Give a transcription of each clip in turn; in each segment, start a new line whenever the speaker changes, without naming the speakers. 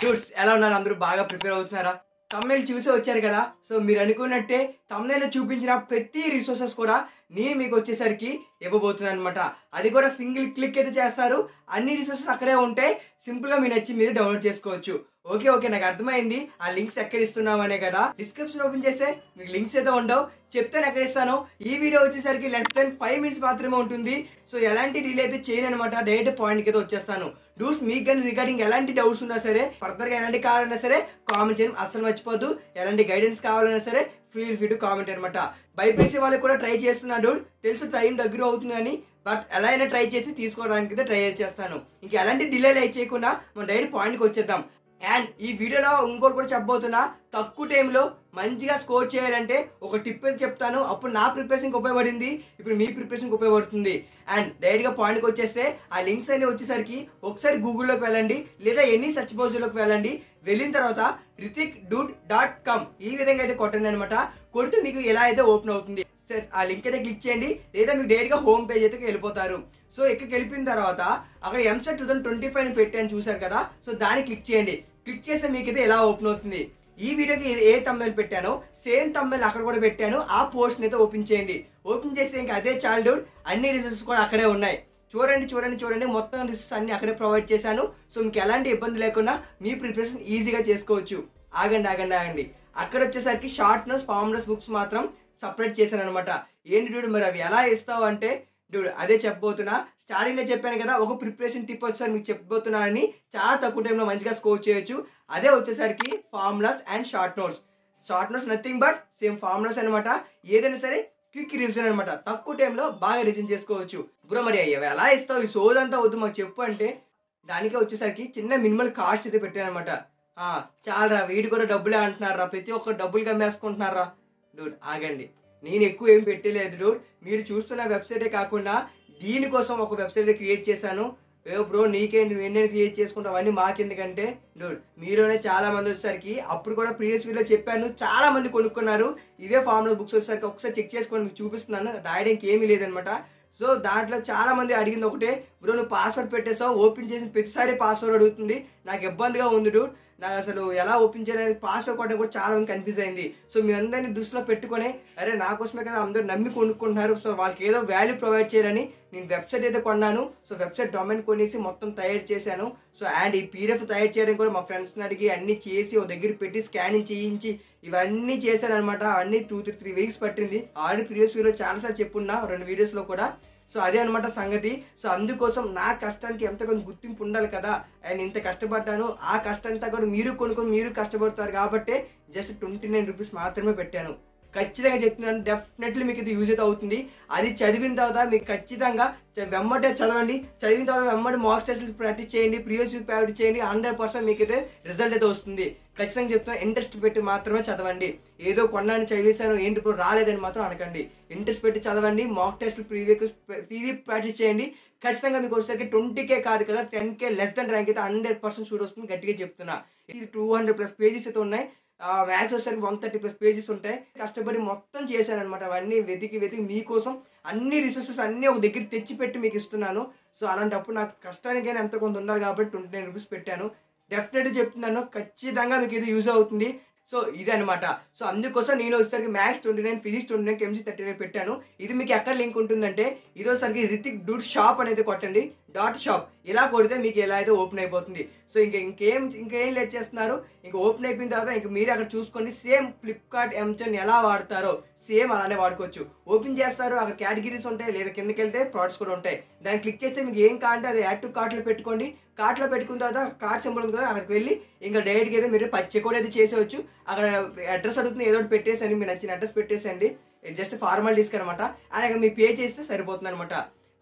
Dudes ఎలా ఉన్నారు? అందరూ బాగా ప్రిపేర్ అవుతున్నారా? తమ్నైల్ చూసి వచ్చారు కదా. సో మీరు అనుకున్నట్టే తమ్నైల్లో చూపించిన ప్రతి రిసోర్సెస్ కూడా నేను మీకు వచ్చేసరికి ఇవ్వబోతున్నాను అనమాట. అది కూడా సింగిల్ క్లిక్ అయితే చేస్తారు. అన్ని రిసోర్సెస్ అక్కడే ఉంటాయి. సింపుల్ గా మీరు నచ్చి మీరు డౌన్లోడ్ చేసుకోవచ్చు. ఓకే నాకు అర్థమైంది. ఆ లింక్స్ ఎక్కడ ఇస్తున్నామనే కదా. డిస్క్రిప్షన్ ఓపెన్ చేస్తే మీకు లింక్స్ అయితే ఉండవు. చెప్తాను ఎక్కడ ఇస్తాను. ఈ వీడియో వచ్చేసరికి లెస్ దెన్ 5 మినిట్స్ మాత్రమే ఉంటుంది. సో ఎలాంటి డీల్ అయితే చేయను అనమాట. డైరెక్ట్ పాయింట్కి అయితే వచ్చేస్తాను. డూస్ మీకు కానీ రిగార్డింగ్ ఎలాంటి డౌట్స్ ఉన్నా సరే, ఫర్దర్గా ఎలాంటి కావాలన్నా సరే కామెంట్ చేయడం అస్సలు మర్చిపోద్దు. ఎలాంటి గైడెన్స్ కావాలన్నా సరే ఫ్రీ టు కామెంట్ అనమాట. బైపీసీ వాళ్ళకి కూడా ట్రై చేస్తున్నాడు. తెలుసు టైం దగ్గర అవుతుంది అని, బట్ ఎలా అయినా ట్రై చేసి తీసుకోవడానికి అయితే ట్రై చేస్తాను. ఇంక ఎలాంటి డిలే చేయకుండా మనం డైరెక్ట్ పాయింట్కి వచ్చేద్దాం. అండ్ ఈ వీడియోలో ఇంకోటి కూడా చెప్పబోతున్నా. తక్కువ టైంలో మంచిగా స్కోర్ చేయాలంటే ఒక టిప్ అయితే చెప్తాను. అప్పుడు నా ప్రిపరేషన్కి ఉపయోగపడింది, ఇప్పుడు మీ ప్రిపరేషన్కి ఉపయోగపడుతుంది. అండ్ డైరెక్ట్గా పాయింట్కి వచ్చేస్తే ఆ లింక్స్ అన్ని వచ్చేసరికి ఒకసారి గూగుల్లోకి వెళ్ళండి, లేదా ఎన్ని సెర్చ్ బ్రౌజర్లోకి వెళ్ళండి. వెళ్ళిన తర్వాత hrithikdude.com ఈ విధంగా అయితే కొట్టండి అనమాట. కొడితే మీకు ఎలా అయితే ఓపెన్ అవుతుంది. ఆ లింక్ అయితే క్లిక్ చేయండి, లేదా మీకు డైరెక్ట్గా హోమ్ పేజ్ అయితే వెళ్ళిపోతారు. సో ఇక్కడికి వెళ్ళిపోయిన తర్వాత అక్కడ ఎంసెట్ 2025 అని పెట్టాను చూసారు కదా. సో దాన్ని క్లిక్ చేయండి. క్లిక్ చేస్తే మీకైతే ఎలా ఓపెన్ అవుతుంది. ఈ వీడియోకి ఏ తమ్నైల్ పెట్టానో సేమ్ తమ్నైల్ అక్కడ కూడా పెట్టాను. ఆ పోస్ట్ అయితే ఓపెన్ చేయండి. ఓపెన్ చేస్తే ఇంకా అదే చైల్డ్హుడ్ అన్ని రిజల్ట్స్ కూడా అక్కడే ఉన్నాయి. చూడండి మొత్తం రిసోర్సెస్ అన్ని అక్కడే ప్రొవైడ్ చేశాను. సో మీకు ఎలాంటి ఇబ్బంది లేకుండా మీ ప్రిపరేషన్ ఈజీగా చేసుకోవచ్చు. ఆగండి. అక్కడ వచ్చేసరికి short notes, form notes books మాత్రం సపరేట్ చేశాను అనమాట. ఏంటి డూడ్ మరి అవి ఎలా ఇస్తావు అంటే, డూడ్ అదే చెప్పబోతున్నా. స్టార్టింగ్ లో చెప్పాను కదా, ఒక ప్రిపరేషన్ టిప్ వచ్చేసరికి మీకు చెప్పబోతున్నానని. చాలా తక్కువ టైంలో మంచిగా స్కోర్ చేయొచ్చు. అదే వచ్చేసరికి formulas and short notes nothing but same formulas అనమాట. ఏదైనా సరే క్విక్ రివిజన్ అనమాట. తక్కువ టైంలో బాగా రివిజన్ చేసుకోవచ్చు. బ్రో మరి అవి ఎలా ఇస్తావు, ఈ సోదంతా వద్దు మాకు చెప్పు అంటే, దానికే వచ్చేసరికి చిన్న మినిమల్ కాస్ట్ అయితే పెట్టాను అనమాట. చాలరా, వీడి కూడా డబ్బులే అంటున్నారా, ప్రతి ఒక్కరు డబ్బులు కమ్మేసుకుంటున్నారా. డూడ్ ఆగండి, నేను ఎక్కువ ఏం పెట్టలేదు డూడ్. మీరు చూస్తున్న వెబ్సైటే కాకుండా దీనికోసం ఒక వెబ్సైట్ క్రియేట్ చేశాను. బ్రో నీకేంటి, నేను క్రియేట్ చేసుకుంటాం అవన్నీ మాకెందుకంటే, డూడ్ మీలోనే చాలా మంది వచ్చేసరికి అప్పుడు కూడా ప్రీవియస్ వీడియో చెప్పాను, చాలా మంది కొనుక్కున్నారు. ఇదే ఫార్ములా బుక్స్ వచ్చేసరికి ఒకసారి చెక్ చేసుకొని మీకు చూపిస్తున్నాను. రాయడానికి ఏమీ లేదనమాట. సో దాంట్లో చాలా మంది అడిగింది ఒకటే, బ్రో నువ్వు పాస్వర్డ్ పెట్టేసావు, ఓపెన్ చేసిన ప్రతిసారి పాస్వర్డ్ అడుగుతుంది, నాకు ఇబ్బందిగా ఉంది డూడ్, నాకు అసలు ఎలా ఓపెన్ చేయాలని పాస్వర్డ్ కొట్టడం కూడా చాలా మంది కన్ఫ్యూజ్ అయింది. సో మీ అందరినీ దృష్టిలో పెట్టుకొని, అరే నా కోసమే కదా అందరూ నమ్మి కొనుక్కుంటున్నారు, సో వాళ్ళకి ఏదో వాల్యూ ప్రొవైడ్ చేయాలని నేను వెబ్సైట్ అయితే కొన్నాను. సో వెబ్సైట్ డొమైన్ కొనేసి మొత్తం తయారు చేశాను. సో అండ్ ఈ పీడిఎఫ్ తయారు చేయడం కూడా మా ఫ్రెండ్స్ని అడిగి అన్ని చేసి ఒక దగ్గర పెట్టి స్కానింగ్ చేయించి ఇవన్నీ చేశాను అనమాట. అన్ని 2-3 వీక్స్ పట్టింది. ఆల్రెడీ ప్రీవియస్ వీడియో చాలాసార్లు చెప్పున్నా, 2 వీడియోస్లో కూడా. సో అదే అనమాట సంగతి. సో అందుకోసం నా కష్టానికి ఎంత కొంచెం గుర్తింపు ఉండాలి కదా. అండ్ ఇంత కష్టపడ్డాను, ఆ కష్టంతా కూడా మీరు కొనుక్కొని మీరు కష్టపడతారు కాబట్టి జస్ట్ 29 రూపీస్ మాత్రమే పెట్టాను. ఖచ్చితంగా చెప్తున్నాను, డెఫినెట్లీ మీకు ఇది యూజ్ అయితే అవుతుంది. అది చదివిన తర్వాత మీకు ఖచ్చితంగా వెమ్మటే చదవండి. చదివిన తర్వాత వెమ్మటి మాక్ టెస్ట్లు ప్రాక్టీస్ చేయండి, ప్రీవియస్ వీక్ ప్రాక్టీస్ చేయండి. 100% మీకు అయితే రిజల్ట్ అయితే వస్తుంది. ఖచ్చితంగా చెప్తాను, ఇంట్రెస్ట్ పెట్టి మాత్రమే చదవండి. ఏదో కొన్నాను చదివేశాను ఏంటి ఇప్పుడు రాలేదని మాత్రం అనకండి. ఇంట్రెస్ట్ పెట్టి చదవండి. మాక్ టెస్ట్లు ప్రీవియస్ ప్రాక్టీస్ చేయండి. ఖచ్చితంగా మీకు వచ్చేసరికి 20K కాదు కదా, 10K లెస్ దెన్ ర్యాంక్ అయితే 100% షూర్ వస్తుంది. గట్టిగా చెప్తున్నా. ఇది 200+ పేజెస్ అయితే ఉన్నాయి. మ్యాథ్స్ వచ్చేసరికి 130+ పేజెస్ ఉంటాయి. కష్టపడి మొత్తం చేశాను అనమాట. అవన్నీ వెతికి మీకోసం అన్ని రిసోర్సెస్ అన్నీ ఒక దగ్గర తెచ్చి పెట్టి మీకు ఇస్తున్నాను. సో అలాంటప్పుడు నాకు కష్టానికైనా ఎంత కొంత ఉండాలి కాబట్టి 29 రూపీస్ పెట్టాను. డెఫినెట్గా చెప్తున్నాను, ఖచ్చితంగా మీకు ఇది యూజ్ అవుతుంది. సో ఇదనమాట. సో అందుకోసం నేను వచ్చేసరికి మ్యాథ్స్ 29, ఫిజిక్స్ 29, కెమిస్ట్రీ 39 పెట్టాను. ఇది మీకు ఎక్కడ లింక్ ఉంటుందంటే, ఇది వచ్చేసరికి రితిక్ డూడ్ షాప్ అనేది కొట్టండి, .shop. ఇలా కొడితే మీకు ఎలా అయితే ఓపెన్ అయిపోతుంది. సో ఇంకేం లేట్ చేస్తున్నారు. ఇంకా ఓపెన్ అయిపోయిన తర్వాత ఇంక మీరు అక్కడ చూసుకోండి. సేమ్ ఫ్లిప్కార్ట్, అమెజాన్ ఎలా వాడతారో సేమ్ అలానే వాడుకోవచ్చు. ఓపెన్ చేస్తారు, అక్కడ కేటగిరీస్ ఉంటాయి, లేదా కిందకి వెళ్తే ప్రోడక్ట్స్ కూడా ఉంటాయి. దాన్ని క్లిక్ చేస్తే మీకు ఏం కావాలంటే అది యాడ్ టు కార్ట్లో పెట్టుకోండి. కార్ట్లో పెట్టుకున్న తర్వాత కార్ట్ సింబల్ ఉంది కదా, అక్కడికి వెళ్ళి ఇంకా డైరెక్ట్గా అయితే మీరు చెక్ కూడా అయితే చేసేవచ్చు. అక్కడ అడ్రస్ అడుగుతుంది, ఏదో ఒకటి పెట్టేసండి, మీరు నచ్చిన అడ్రస్ పెట్టేసండి. జస్ట్ ఫార్మాలిటీస్కి అనమాట. అండ్ అక్కడ మీరు పే చేస్తే సరిపోతుంది అనమాట.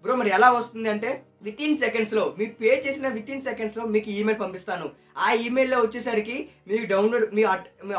బ్రో మరి ఎలా వస్తుంది అంటే, వితిన్ సెకండ్స్లో మీరు పే చేసిన వితిన్ సెకండ్స్లో మీకు ఈమెయిల్ పంపిస్తాను. ఆ ఈమెయిల్లో వచ్చేసరికి మీకు డౌన్లోడ్ మీ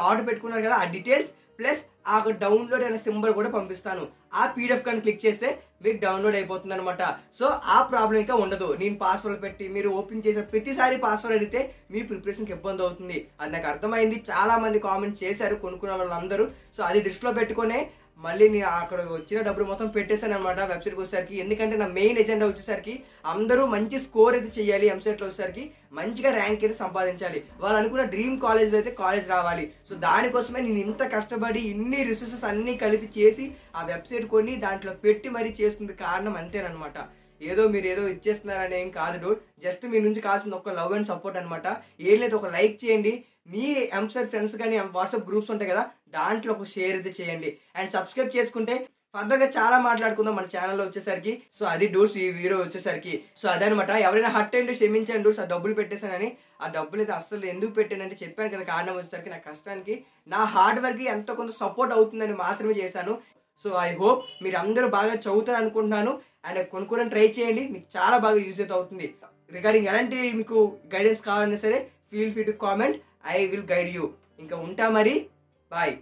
ఆర్డర్ పెట్టుకున్నారు కదా, ఆ డీటెయిల్స్ ప్లస్ ఆ డౌన్లోడ్ అనే సింబల్ కూడా పంపిస్తాను. ఆ పీడిఎఫ్ కానీ క్లిక్ చేస్తే మీకు డౌన్లోడ్ అయిపోతుంది అనమాట. సో ఆ ప్రాబ్లం ఇంకా ఉండదు. నేను పాస్వర్డ్ పెట్టి మీరు ఓపెన్ చేసిన ప్రతిసారి పాస్వర్డ్ అడిగితే మీ ప్రిపరేషన్కి ఇబ్బంది అవుతుంది. అది నాకు అర్థమైంది. చాలా మంది కామెంట్ చేశారు కొనుక్కున్న వాళ్ళందరూ. సో అది దృష్టిలో పెట్టుకునే మళ్ళీ నేను అక్కడ వచ్చిన డబ్బులు మొత్తం పెట్టేశాను అనమాట వెబ్సైట్కి వచ్చేసరికి. ఎందుకంటే నా మెయిన్ ఎజెండా వచ్చేసరికి అందరూ మంచి స్కోర్ అయితే చేయాలి, ఎంసెట్లో వచ్చేసరికి మంచిగా ర్యాంక్ అయితే సంపాదించాలి, వాళ్ళు అనుకున్న డ్రీమ్ కాలేజ్లో అయితే కాలేజ్ రావాలి. సో దానికోసమే నేను ఇంత కష్టపడి ఇన్ని రిసోర్సెస్ అన్నీ కలిపి చేసి ఆ వెబ్సైట్ కొని దాంట్లో పెట్టి మరీ చేస్తుంది కారణం అంతేనమాట. ఏదో మీరు ఏదో ఇచ్చేస్తున్నారని ఏం కాదు డూడ్, జస్ట్ మీ నుంచి కావాల్సిన ఒక లవ్ అండ్ సపోర్ట్ అనమాట. ఏం లేదు, ఒక లైక్ చేయండి, మీ ఎంసెట్ ఫ్రెండ్స్ కానీ వాట్సాప్ గ్రూప్స్ ఉంటాయి కదా దాంట్లో ఒక షేర్ అయితే చేయండి, అండ్ సబ్స్క్రైబ్ చేసుకుంటే ఫర్దర్గా చాలా మాట్లాడుకుందాం మన ఛానల్లో వచ్చేసరికి. సో అది డూడ్స్ ఈ వీడియో వచ్చేసరికి. సో అదనమాట, ఎవరైనా హర్ట్ అయ్యండి క్షమించండి డూడ్స్, ఆ డబ్బులు పెట్టేశానని. ఆ డబ్బులు అయితే అస్సలు ఎందుకు పెట్టానంటే చెప్పాను కదా కారణం వచ్చేసరికి నా కష్టానికి నా హార్డ్ వర్క్కి ఎంతో కొంత సపోర్ట్ అవుతుందని మాత్రమే చేశాను. సో ఐ హోప్ మీరు అందరూ బాగా చదువుతారు అనుకుంటున్నాను, అండ్ కొనుక్కోవడానికి ట్రై చేయండి, మీకు చాలా బాగా యూజ్ అయితే అవుతుంది. రిగార్డింగ్ ఎలాంటి మీకు గైడెన్స్ కావాలన్నా సరే feel free to comment, I will guide you. ఇంకా ఉంటా మరి, బాయ్.